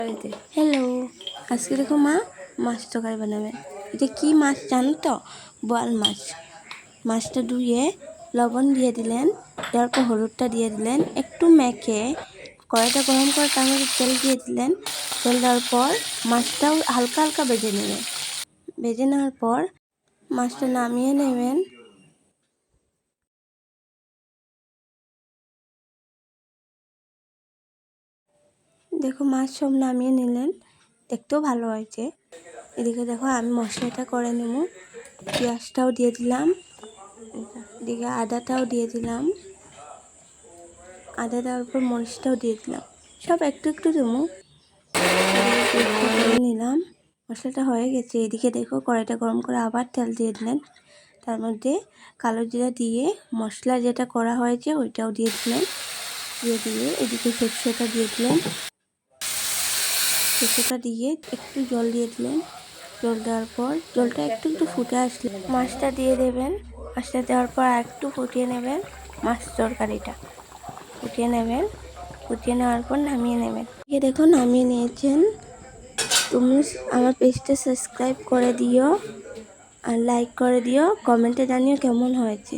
Hello, আজকে দেখো মা মাছ তরকারি বানাবে। এটা কি মাছ জানো তো? বোয়াল মাছ। মাছটা ধুয়ে লবণ দিয়ে দিলেন, তারপর হলুদটা দিয়ে দিলেন, একটু মেখে কড়াইটা গরম করে তার মধ্যে তেল দিয়ে দিলেন। তেল দেওয়ার পর মাছটাও হালকা হালকা ভেজে নেবেন। ভেজে নেওয়ার পর মাছটা নামিয়ে নেবেন। দেখো মাছ সব নামিয়ে নিলেন, দেখতেও ভালো হয়েছে। এদিকে দেখো আমি মশলাটা করে নেব। পেঁয়াজটাও দিয়ে দিলাম, এদিকে আদাটাও দিয়ে দিলাম, আদা দেওয়ার পর মরিচটাও দিয়ে দিলাম, সব একটু একটু দেবো। করে নিলাম, মশলাটা হয়ে গেছে। এদিকে দেখো কড়াইটা গরম করে আবার তেল দিয়ে দিলেন, তার মধ্যে কালো জিরা দিয়ে মশলা যেটা করা হয়েছে ওইটাও দিয়ে দিলেন। দিয়ে এদিকে সরষেটা দিয়ে দিলেন, সরষেটা দিয়ে একটু জল দিয়ে দিলেন। জল দেওয়ার পর জলটা একটু একটু ফুটে আসলে মাছটা দিয়ে দেবেন। মাছটা দেওয়ার পর একটু ফুটিয়ে নেবেন। মাছ তরকারিটা ফুটিয়ে নেবেন, ফুটিয়ে নেওয়ার পর নামিয়ে নেবেন। এ দেখো নামিয়ে নিয়েছেন। তুমি আমার পেজটা সাবস্ক্রাইব করে দিও আর লাইক করে দিও, কমেন্টে জানিও কেমন হয়েছে।